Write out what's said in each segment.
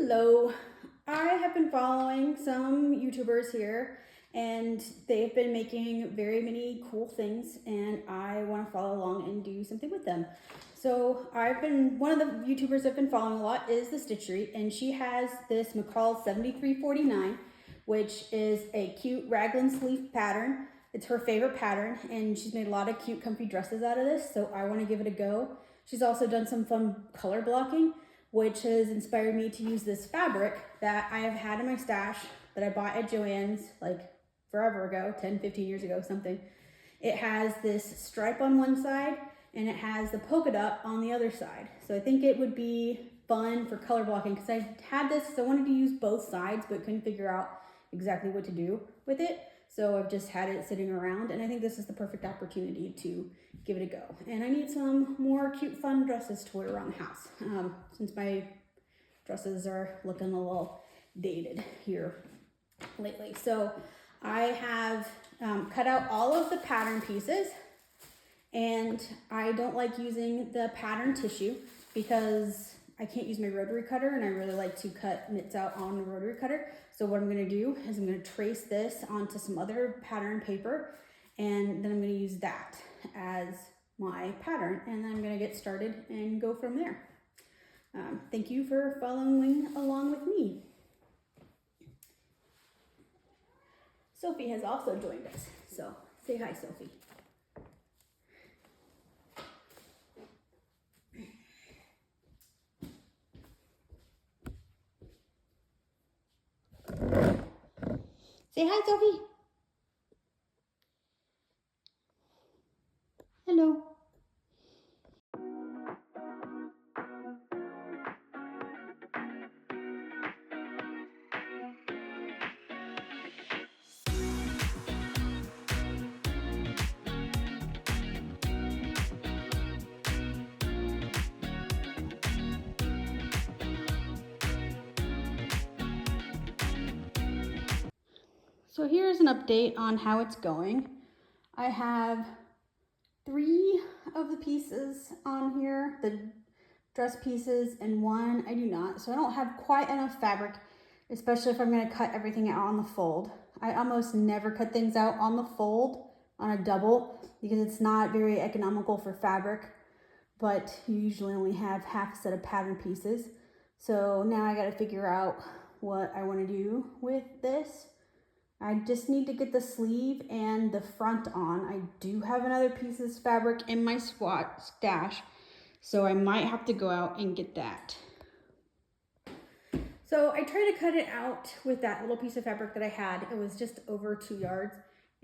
Hello. I have been following some YouTubers here and they've been making very many cool things and I want to follow along and do something with them. So one of the YouTubers I've been following a lot is the Stitchery, and she has this McCall 7349, which is a cute raglan sleeve pattern. It's her favorite pattern and she's made a lot of cute comfy dresses out of this, so I want to give it a go. She's also done some fun color blocking, which has inspired me to use this fabric that I have had in my stash that I bought at Joann's like forever ago, 10, 15 years ago, something. It has this stripe on one side and it has the polka dot on the other side. So I think it would be fun for color blocking because I had this, so I wanted to use both sides but couldn't figure out exactly what to do with it. So I've just had it sitting around, and I think this is the perfect opportunity to give it a go. And I need some more cute, fun dresses to wear around the house, since my dresses are looking a little dated here lately. So I have cut out all of the pattern pieces, and I don't like using the pattern tissue because I can't use my rotary cutter, and I really like to cut knits out on the rotary cutter. So what I'm gonna do is I'm gonna trace this onto some other pattern paper, and then I'm gonna use that as my pattern, and then I'm gonna get started and go from there. Thank you for following along with me. Sophie has also joined us, so say hi, Sophie. Say hi, Sophie. Hello. So here's an update on how it's going. I have 3 of the pieces on here, the dress pieces, and 1 I do not. So I don't have quite enough fabric, especially if I'm gonna cut everything out on the fold. I almost never cut things out on the fold on a double because it's not very economical for fabric, but you usually only have half a set of pattern pieces. So now I gotta figure out what I wanna do with this. I just need to get the sleeve and the front on. I do have another piece of fabric in my stash, so I might have to go out and get that. So I tried to cut it out with that little piece of fabric that I had. It was just over 2 yards,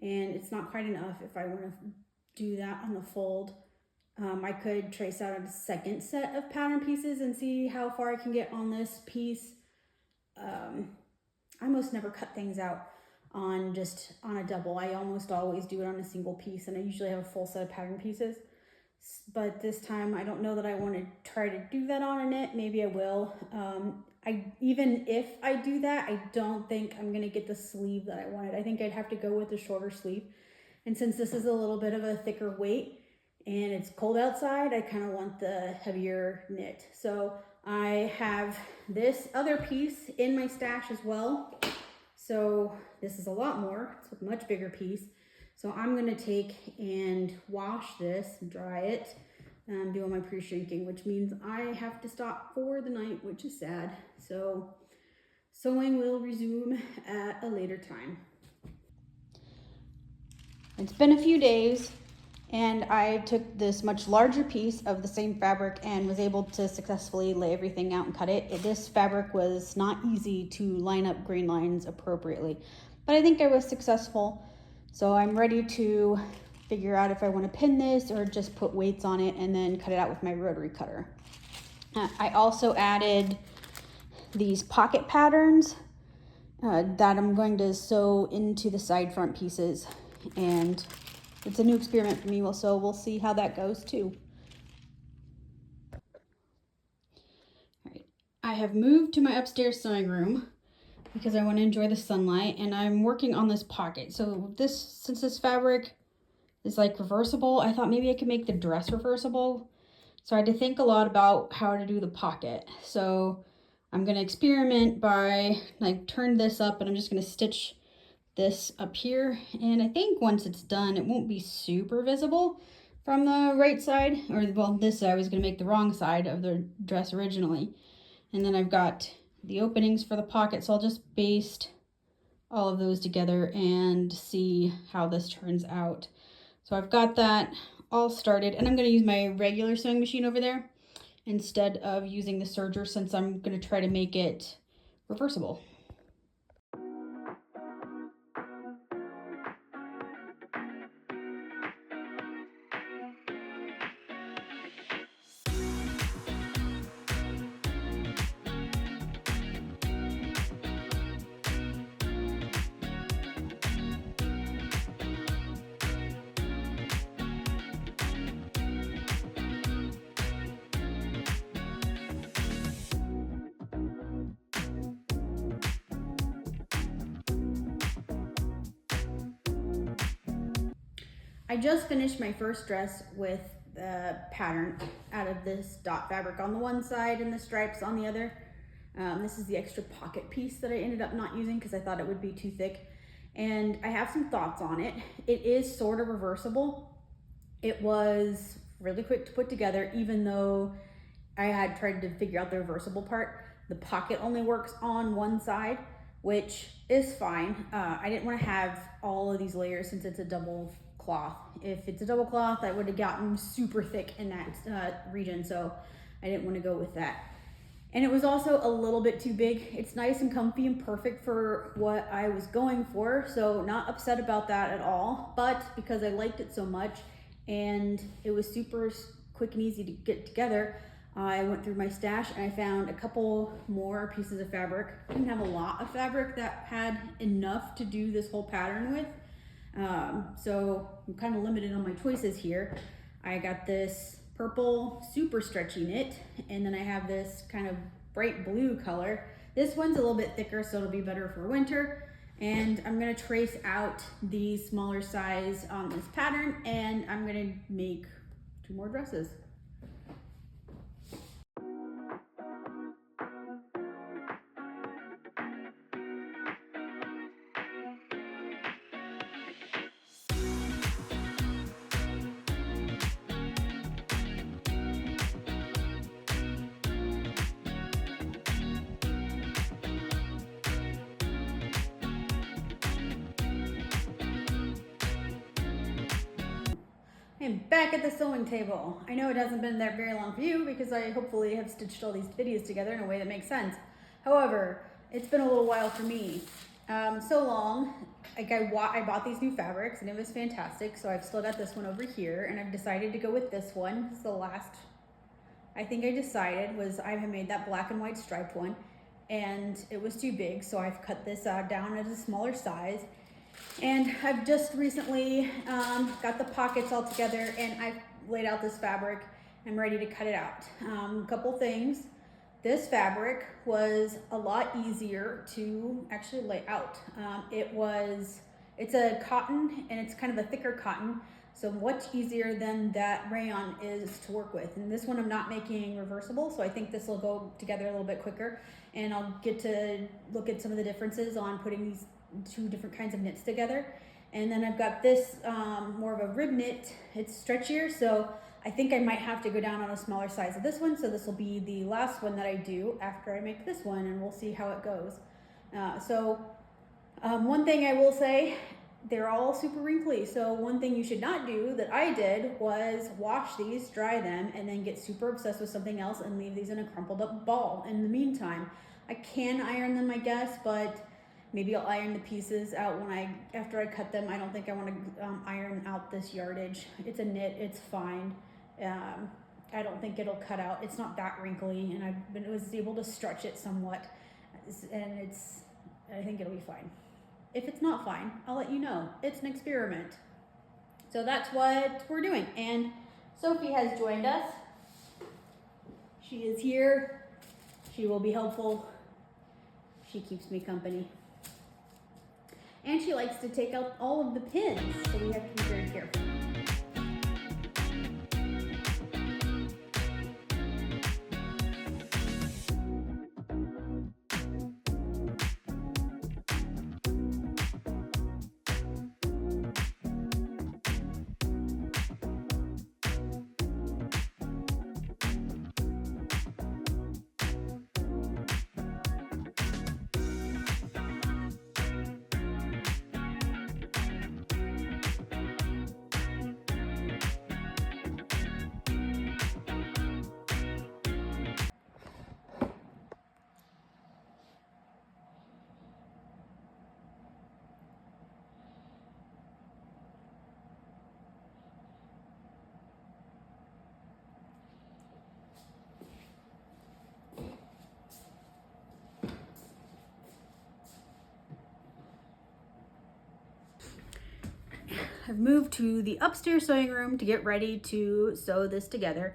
and it's not quite enough if I want to do that on the fold. I could trace out a second set of pattern pieces and see how far I can get on this piece. I almost never cut things out on a double. I almost always do it on a single piece, and I usually have a full set of pattern pieces. But this time I don't know that I want to try to do that on a knit. Maybe I will. Even if I do that, I don't think I'm gonna get the sleeve that I wanted. I think I'd have to go with the shorter sleeve. And since this is a little bit of a thicker weight and it's cold outside, I kind of want the heavier knit. So I have this other piece in my stash as well. So this is a lot more, it's a much bigger piece. So I'm gonna take and wash this, dry it, do all my pre-shrinking, which means I have to stop for the night, which is sad. So sewing will resume at a later time. It's been a few days, and I took this much larger piece of the same fabric and was able to successfully lay everything out and cut it. This fabric was not easy to line up grain lines appropriately, but I think I was successful. So I'm ready to figure out if I want to pin this or just put weights on it and then cut it out with my rotary cutter. I also added these pocket patterns that I'm going to sew into the side front pieces, and it's a new experiment for me, so we'll see how that goes too. All right, I have moved to my upstairs sewing room because I want to enjoy the sunlight, and I'm working on this pocket. So since this fabric is like reversible, I thought maybe I could make the dress reversible. So I had to think a lot about how to do the pocket. So I'm gonna experiment by like turn this up, and I'm just gonna stitch this up here. And I think once it's done, it won't be super visible from the right side, or well, this I was gonna make the wrong side of the dress originally. And then I've got the openings for the pocket, so I'll just baste all of those together and see how this turns out. So I've got that all started, and I'm gonna use my regular sewing machine over there instead of using the serger, since I'm gonna try to make it reversible. I just finished my first dress with the pattern out of this dot fabric on the one side and the stripes on the other. This is the extra pocket piece that I ended up not using because I thought it would be too thick. And I have some thoughts on it. It is sort of reversible. It was really quick to put together, even though I had tried to figure out the reversible part. The pocket only works on one side, which is fine. I didn't want to have all of these layers since it's a double cloth. If it's a double cloth, I would have gotten super thick in that region, so I didn't want to go with that. And it was also a little bit too big. It's nice and comfy and perfect for what I was going for, so not upset about that at all. But because I liked it so much and it was super quick and easy to get together, I went through my stash and I found a couple more pieces of fabric. I didn't have a lot of fabric that had enough to do this whole pattern with. So I'm kind of limited on my choices here. I got this purple super stretchy knit, and then I have this kind of bright blue color. This one's a little bit thicker, so it'll be better for winter. And I'm gonna trace out the smaller size on this pattern, and I'm gonna make 2 more dresses. I'm back at the sewing table. I know it hasn't been there very long for you because I hopefully have stitched all these videos together in a way that makes sense. However, it's been a little while for me. So long, like I bought these new fabrics and it was fantastic. So I've still got this one over here, and I've decided to go with this one. It's the last, I think I decided was I had made that black and white striped one, and it was too big. So I've cut this down at a smaller size. And I've just recently got the pockets all together, and I've laid out this fabric. I'm ready to cut it out. Couple things. This fabric was a lot easier to actually lay out. It's a cotton, and it's kind of a thicker cotton, so much easier than that rayon is to work with. And this one I'm not making reversible, so I think this will go together a little bit quicker, and I'll get to look at some of the differences on putting these 2 different kinds of knits together. And then I've got this more of a rib knit. It's stretchier, so I think I might have to go down on a smaller size of this one. So this will be the last one that I do after I make this one, and we'll see how it goes. One thing I will say, they're all super wrinkly. So one thing you should not do that I did was wash these, dry them, and then get super obsessed with something else and leave these in a crumpled up ball in the meantime. I can iron them, I guess, but maybe I'll iron the pieces out after I cut them. I don't think I want to iron out this yardage. It's a knit, it's fine. I don't think it'll cut out. It's not that wrinkly, and I was able to stretch it somewhat, and I think it'll be fine. If it's not fine, I'll let you know. It's an experiment. So that's what we're doing. And Sophie has joined us. She is here. She will be helpful. She keeps me company. And she likes to take out all of the pins, so we have to be very careful. I've moved to the upstairs sewing room to get ready to sew this together.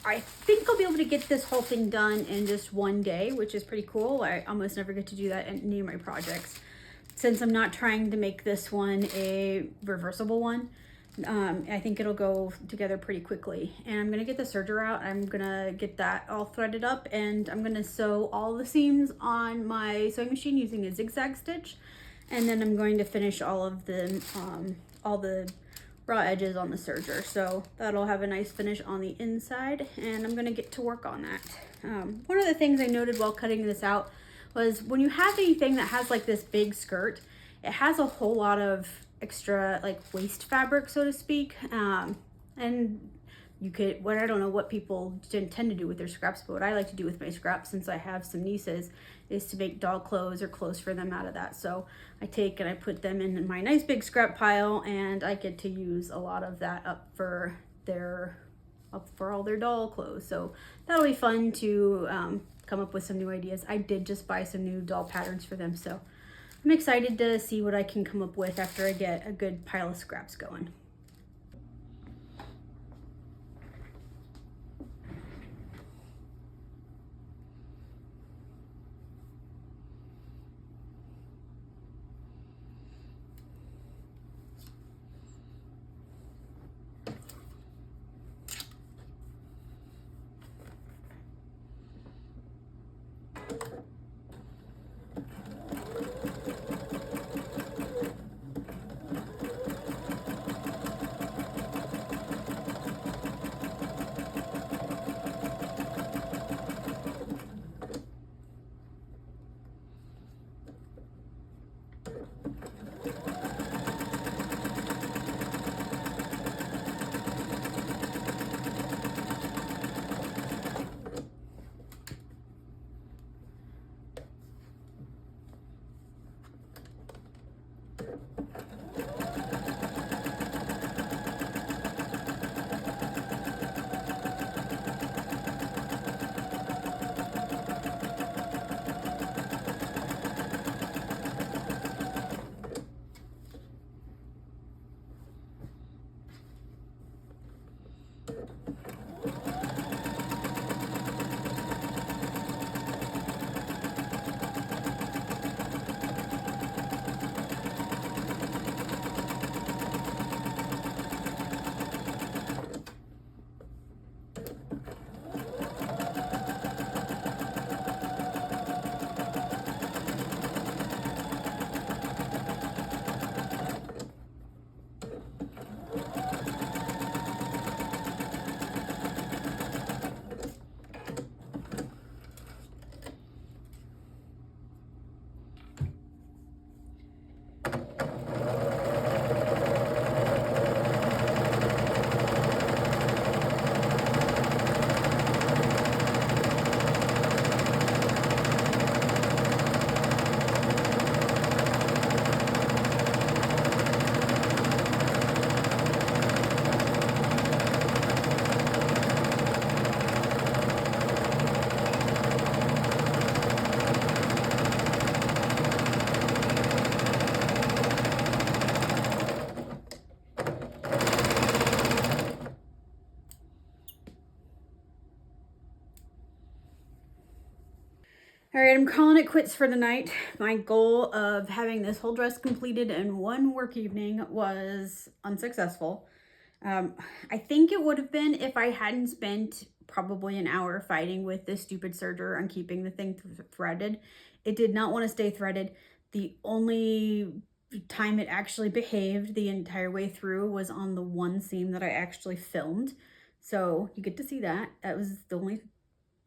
I think I'll be able to get this whole thing done in just one day, which is pretty cool. I almost never get to do that in any of my projects. Since I'm not trying to make this one a reversible one, I think it'll go together pretty quickly. And I'm gonna get the serger out. I'm gonna get that all threaded up, and I'm gonna sew all the seams on my sewing machine using a zigzag stitch. And then I'm going to finish all the raw edges on the serger. So that'll have a nice finish on the inside, and I'm gonna get to work on that. One of the things I noted while cutting this out was when you have anything that has like this big skirt, it has a whole lot of extra like waste fabric, so to speak. And you could, I don't know what people tend to do with their scraps, but what I like to do with my scraps, since I have some nieces, is to make doll clothes or clothes for them out of that. So I take and I put them in my nice big scrap pile, and I get to use a lot of that up for all their doll clothes. So that'll be fun to come up with some new ideas. I did just buy some new doll patterns for them, so I'm excited to see what I can come up with after I get a good pile of scraps going. All right, I'm calling it quits for the night. My goal of having this whole dress completed in one work evening was unsuccessful. I think it would have been if I hadn't spent probably an hour fighting with this stupid serger on keeping the thing threaded. It did not want to stay threaded. The only time it actually behaved the entire way through was on the one seam that I actually filmed. So you get to see that. That was the only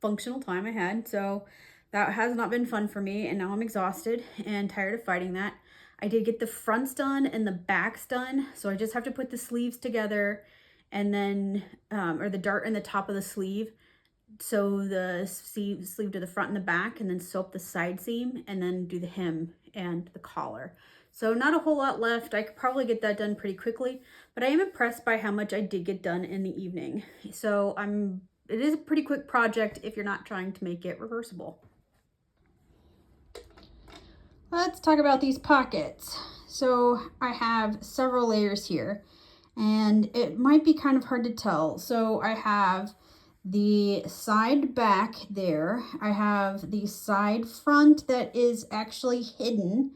functional time I had. So that has not been fun for me, and now I'm exhausted and tired of fighting that. I did get the fronts done and the backs done, so I just have to put the sleeves together and then, or the dart in the top of the sleeve, sew the sleeve to the front and the back, and then sew up the side seam, and then do the hem and the collar. So not a whole lot left. I could probably get that done pretty quickly, but I am impressed by how much I did get done in the evening. So it is a pretty quick project if you're not trying to make it reversible. Let's talk about these pockets. So I have several layers here, and it might be kind of hard to tell. So I have the side back there. I have the side front that is actually hidden.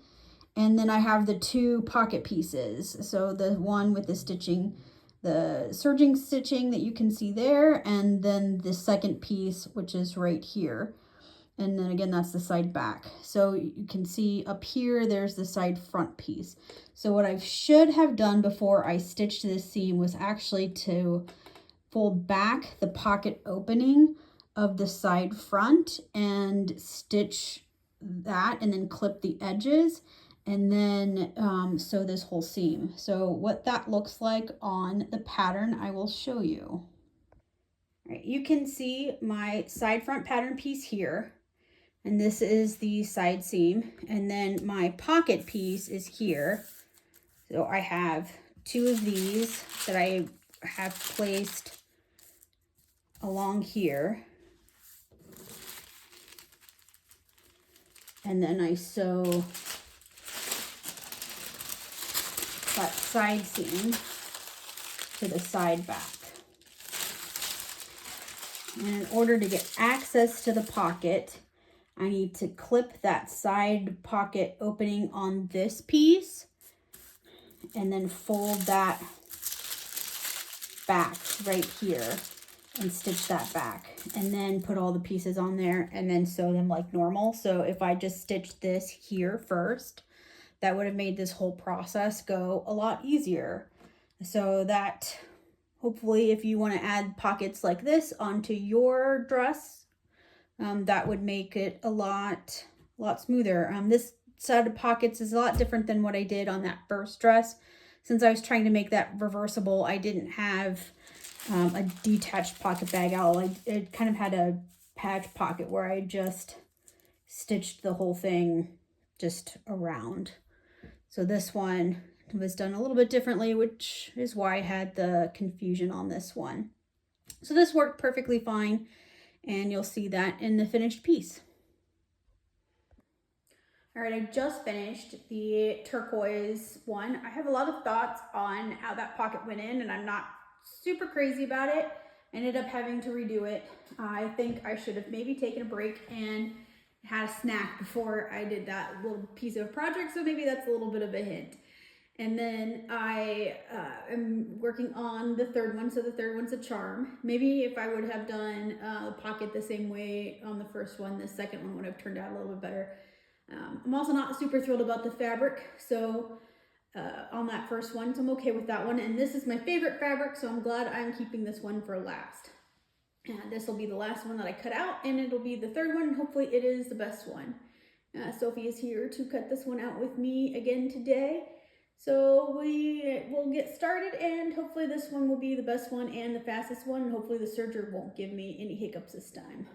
And then I have the two pocket pieces. So the one with the stitching, the serging stitching that you can see there, and then the second piece, which is right here. And then again, that's the side back. So you can see up here, there's the side front piece. So what I should have done before I stitched this seam was actually to fold back the pocket opening of the side front and stitch that, and then clip the edges, and then sew this whole seam. So what that looks like on the pattern, I will show you. All right, you can see my side front pattern piece here, and this is the side seam, and then my pocket piece is here. So I have two of these that I have placed along here, and then I sew that side seam to the side back. And in order to get access to the pocket, I need to clip that side pocket opening on this piece and then fold that back right here and stitch that back, and then put all the pieces on there and then sew them like normal. So if I just stitched this here first, that would have made this whole process go a lot easier. So that hopefully, if you want to add pockets like this onto your dress, that would make it a lot smoother. This set of pockets is a lot different than what I did on that first dress. Since I was trying to make that reversible, I didn't have a detached pocket bag out. It kind of had a patch pocket where I just stitched the whole thing just around. So this one was done a little bit differently, which is why I had the confusion on this one. So this worked perfectly fine, and you'll see that in the finished piece. All right, I just finished the turquoise one. I have a lot of thoughts on how that pocket went in, and I'm not super crazy about it. I ended up having to redo it. I think I should have maybe taken a break and had a snack before I did that little piece of project, so maybe that's a little bit of a hint. And then I am working on the third one, so the third one's a charm. Maybe if I would have done the pocket the same way on the first one, the second one would have turned out a little bit better. I'm also not super thrilled about the fabric, so on that first one, so I'm okay with that one. And this is my favorite fabric, so I'm glad I'm keeping this one for last. And this will be the last one that I cut out, and it'll be the third one, and hopefully it is the best one. Sophie is here to cut this one out with me again today. So we will get started, and hopefully this one will be the best one and the fastest one, and hopefully the serger won't give me any hiccups this time.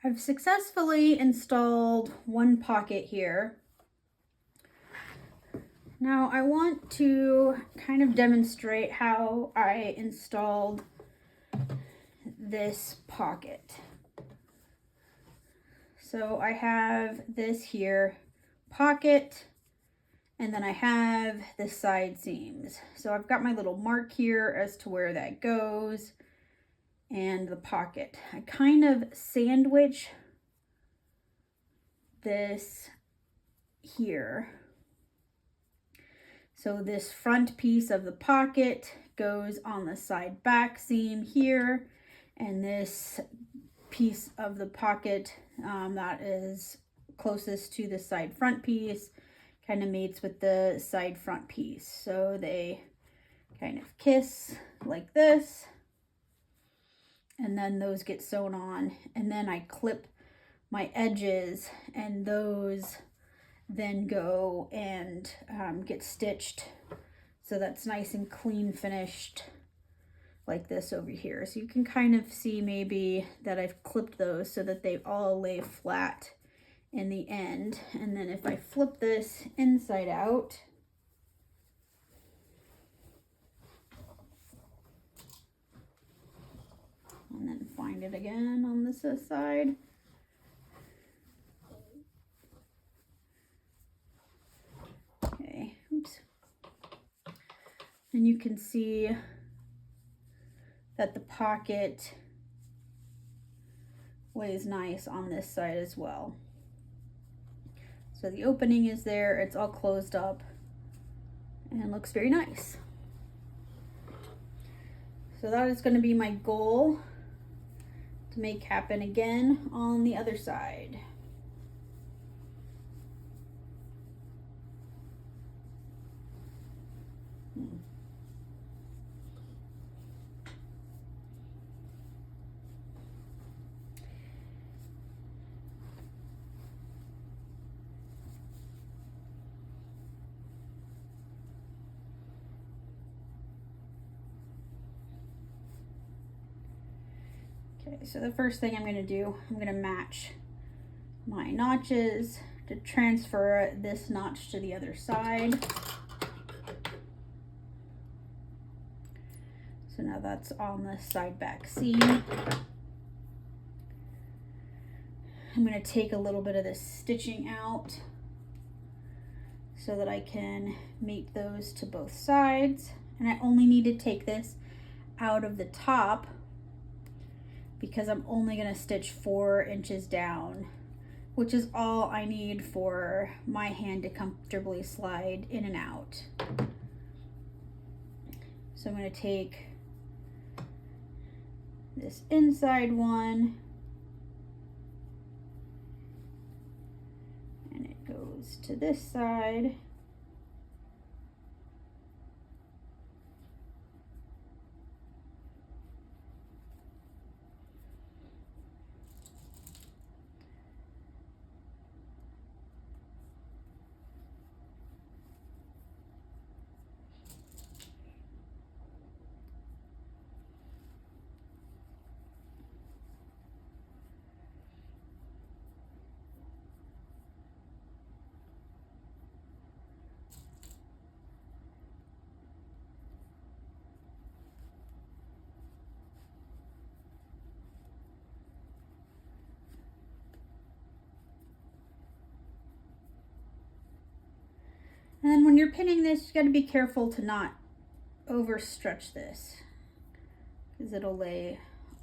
I've successfully installed one pocket here. Now I want to kind of demonstrate how I installed this pocket. So I have this here pocket, and then I have the side seams. So I've got my little mark here as to where that goes and the pocket. I kind of sandwich this here. So this front piece of the pocket goes on the side back seam here, and this piece of the pocket that is closest to the side front piece kind of mates with the side front piece. So they kind of kiss like this, and then those get sewn on, and then I clip my edges, and those then go and get stitched, so that's nice and clean finished like this over here. So you can kind of see maybe that I've clipped those so that they all lay flat in the end. And then if I flip this inside out, and then find it again on this side, okay, oops, and you can see that the pocket lays nice on this side as well. So the opening is there, it's all closed up and looks very nice. So that is going to be my goal to make happen again on the other side. Okay, so the first thing I'm going to do, I'm going to match my notches to transfer this notch to the other side. So now that's on the side back seam. I'm going to take a little bit of this stitching out so that I can mate those to both sides. And I only need to take this out of the top because I'm only going to stitch 4 inches down, which is all I need for my hand to comfortably slide in and out. So I'm going to take this inside one, and it goes to this side. And then when you're pinning this, you got to be careful to not overstretch this, because it'll lay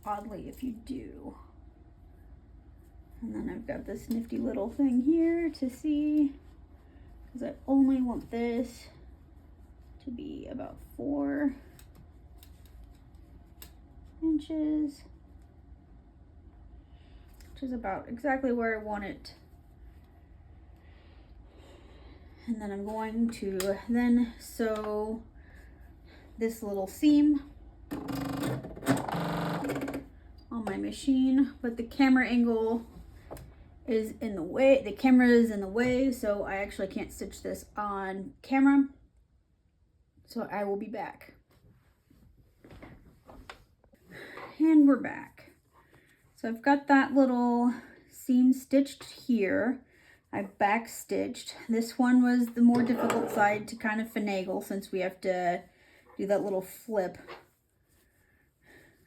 oddly if you do. And then I've got this nifty little thing here to see, because I only want this to be about 4 inches, which is about exactly where I want it. And then I'm going to then sew this little seam on my machine, but the camera angle is in the way, the camera is in the way, so I actually can't stitch this on camera. So I will be back. And we're back. So I've got that little seam stitched here. I've back stitched. This one was the more difficult side to kind of finagle since we have to do that little flip.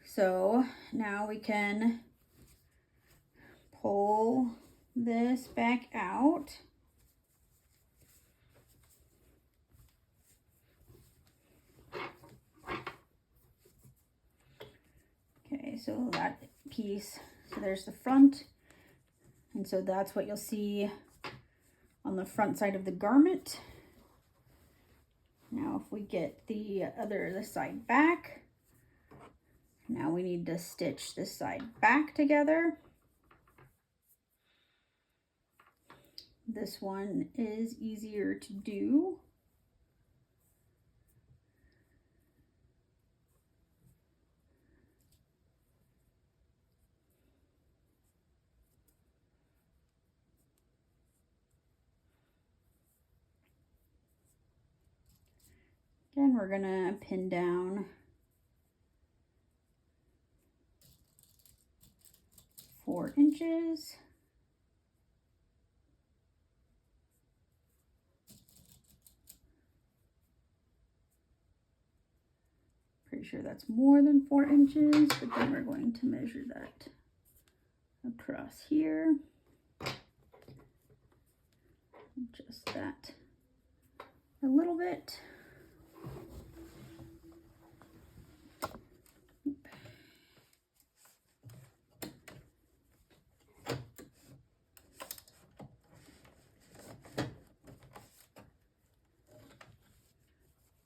So now we can pull this back out. Okay, so that piece, so there's the front, and so that's what you'll see on the front side of the garment. Now if we get the side back, now we need to stitch this side back together. This one is easier to do. Again, we're gonna pin down 4 inches. Pretty sure that's more than 4 inches, but then we're going to measure that across here. Adjust that a little bit.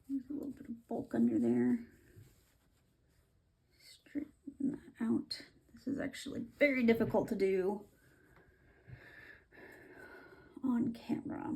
There's a little bit of bulk under there. Straighten that out. This is actually very difficult to do on camera.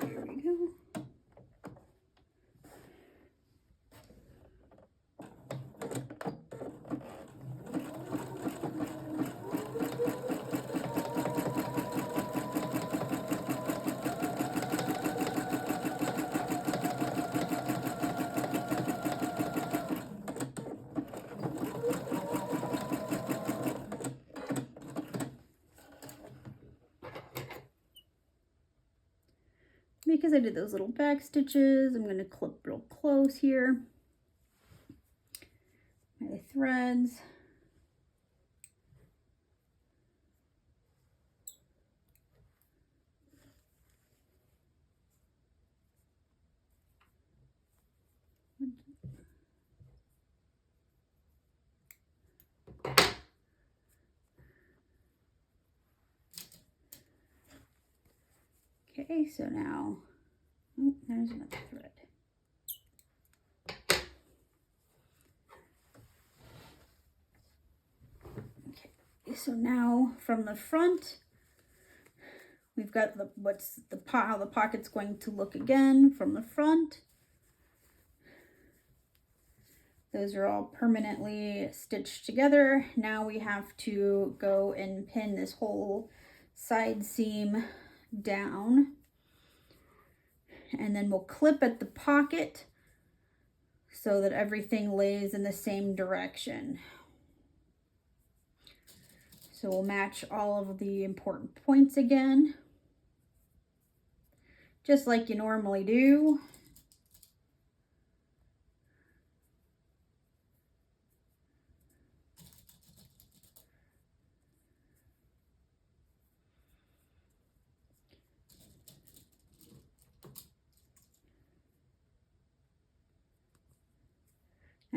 There we go. Because I did those little back stitches, I'm going to clip real close here. My threads. Okay, so now, oh, there's another thread. Okay, so now from the front, we've got how the pocket's going to look again from the front. Those are all permanently stitched together. Now we have to go and pin this whole side seam down, and then we'll clip at the pocket so that everything lays in the same direction. So we'll match all of the important points again, just like you normally do.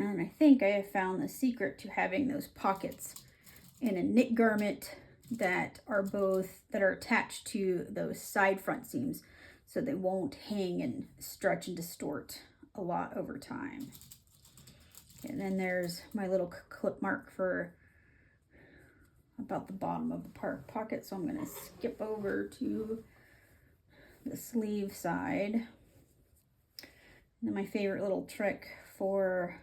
And I think I have found the secret to having those pockets in a knit garment that are attached to those side front seams, so they won't hang and stretch and distort a lot over time. And then there's my little clip mark for about the bottom of the pocket, so I'm going to skip over to the sleeve side. And then my favorite little trick for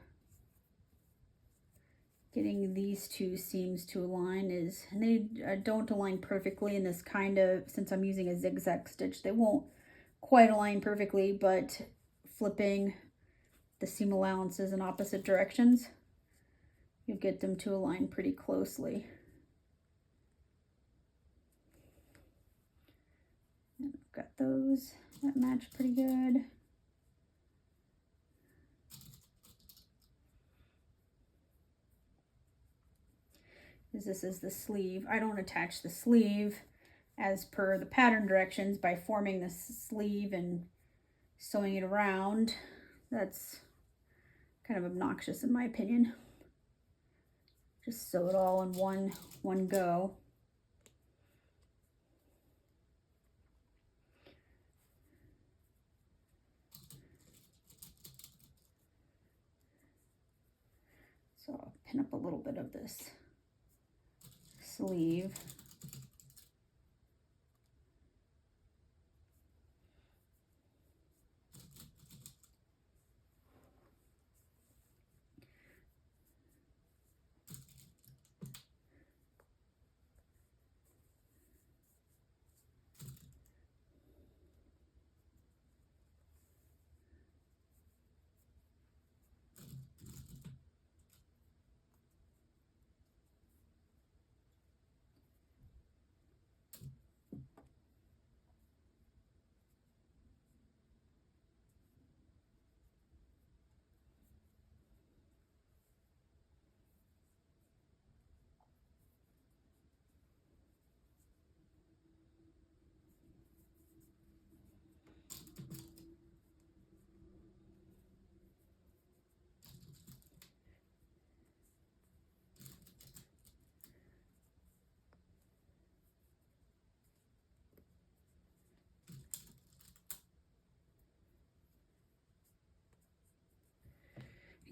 getting these two seams to align is, and they don't align perfectly in this kind of, since I'm using a zigzag stitch, they won't quite align perfectly, but flipping the seam allowances in opposite directions, you'll get them to align pretty closely. And I've got those that match pretty good. This is the sleeve. I don't attach the sleeve as per the pattern directions by forming the sleeve and sewing it around. That's kind of obnoxious in my opinion. Just sew it all in one go. So I'll pin up a little bit of this sleeve.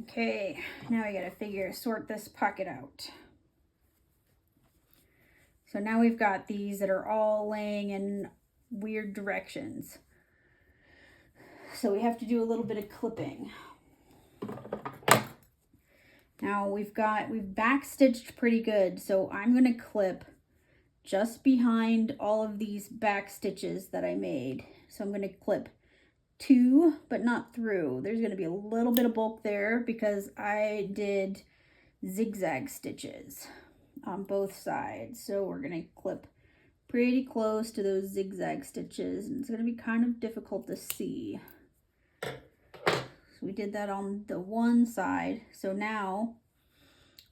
Okay, now I gotta sort this pocket out. So now we've got these that are all laying in weird directions. So we have to do a little bit of clipping. Now we've back stitched pretty good, so I'm gonna clip just behind all of these back stitches that I made. So I'm gonna clip two, but not through. There's gonna be a little bit of bulk there because I did zigzag stitches on both sides. So we're gonna clip pretty close to those zigzag stitches, and it's gonna be kind of difficult to see. So we did that on the one side. So now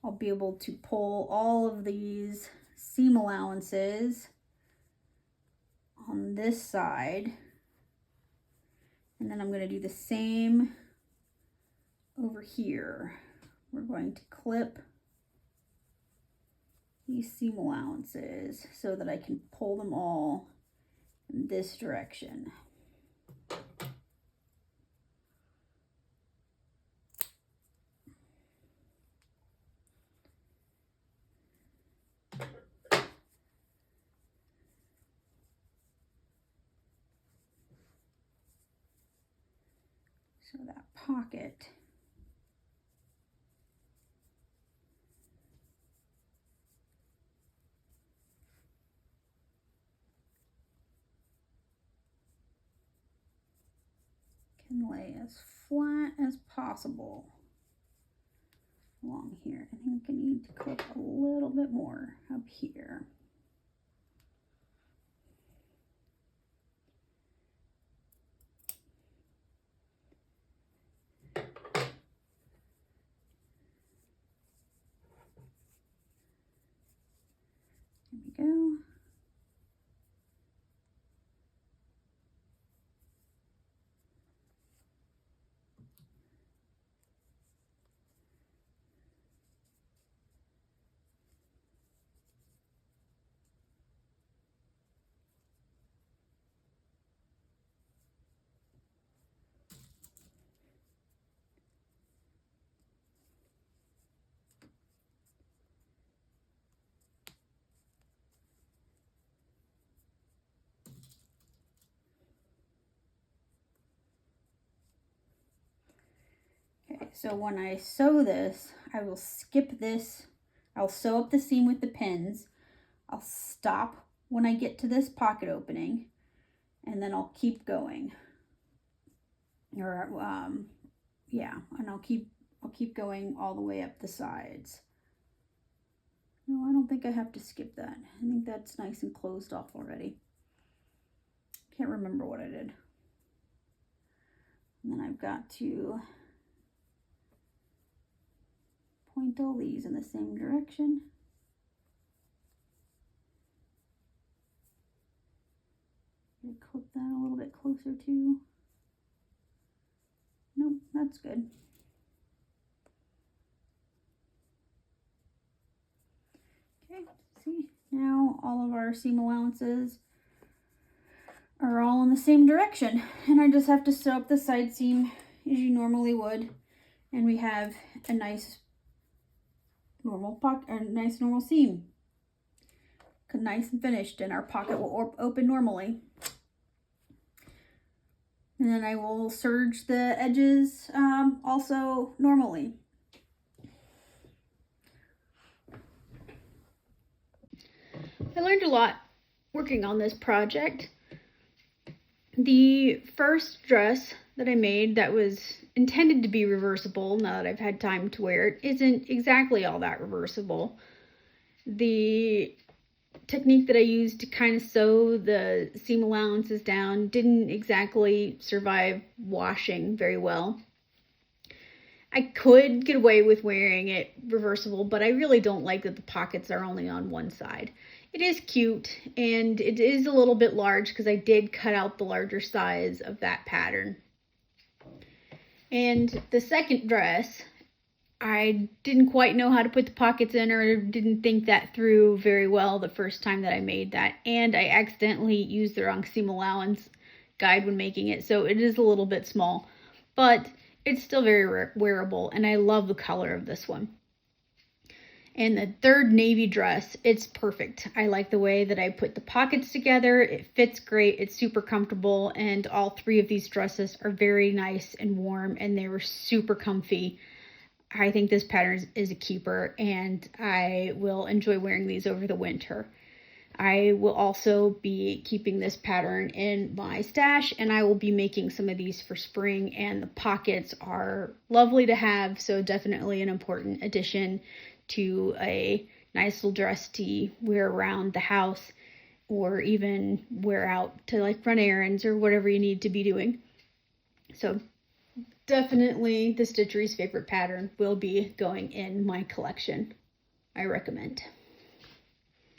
I'll be able to pull all of these seam allowances on this side. And then I'm going to do the same over here. We're going to clip these seam allowances so that I can pull them all in this direction. So that pocket can lay as flat as possible along here. I think I need to clip a little bit more up here. There we go. Okay, so when I sew this, I will skip this. I'll sew up the seam with the pins. I'll stop when I get to this pocket opening, and then I'll keep going. Or yeah, and I'll keep going all the way up the sides. No, I don't think I have to skip that. I think that's nice and closed off already. Can't remember what I did. And then I've got to point all these in the same direction. Clip that a little bit closer too. Nope, that's good. Okay, see, now all of our seam allowances are all in the same direction, and I just have to sew up the side seam as you normally would, and we have a nice normal pocket, or nice normal seam, nice and finished, and our pocket will open normally. And then I will serge the edges also normally. I learned a lot working on this project. The first dress that I made that was intended to be reversible, now that I've had time to wear it, isn't exactly all that reversible. The technique that I used to kind of sew the seam allowances down didn't exactly survive washing very well. I could get away with wearing it reversible, but I really don't like that the pockets are only on one side. It is cute, and it is a little bit large because I did cut out the larger size of that pattern. And the second dress, I didn't quite know how to put the pockets in, or didn't think that through very well the first time that I made that. And I accidentally used the wrong seam allowance guide when making it, so it is a little bit small. But it's still very wearable, and I love the color of this one. And the third navy dress, it's perfect. I like the way that I put the pockets together. It fits great. It's super comfortable. And all three of these dresses are very nice and warm, and they were super comfy. I think this pattern is a keeper, and I will enjoy wearing these over the winter. I will also be keeping this pattern in my stash, and I will be making some of these for spring, and the pockets are lovely to have, so definitely an important addition to a nice little dress to wear around the house, or even wear out to like run errands or whatever you need to be doing. So definitely the Stitchery's favorite pattern will be going in my collection. I recommend.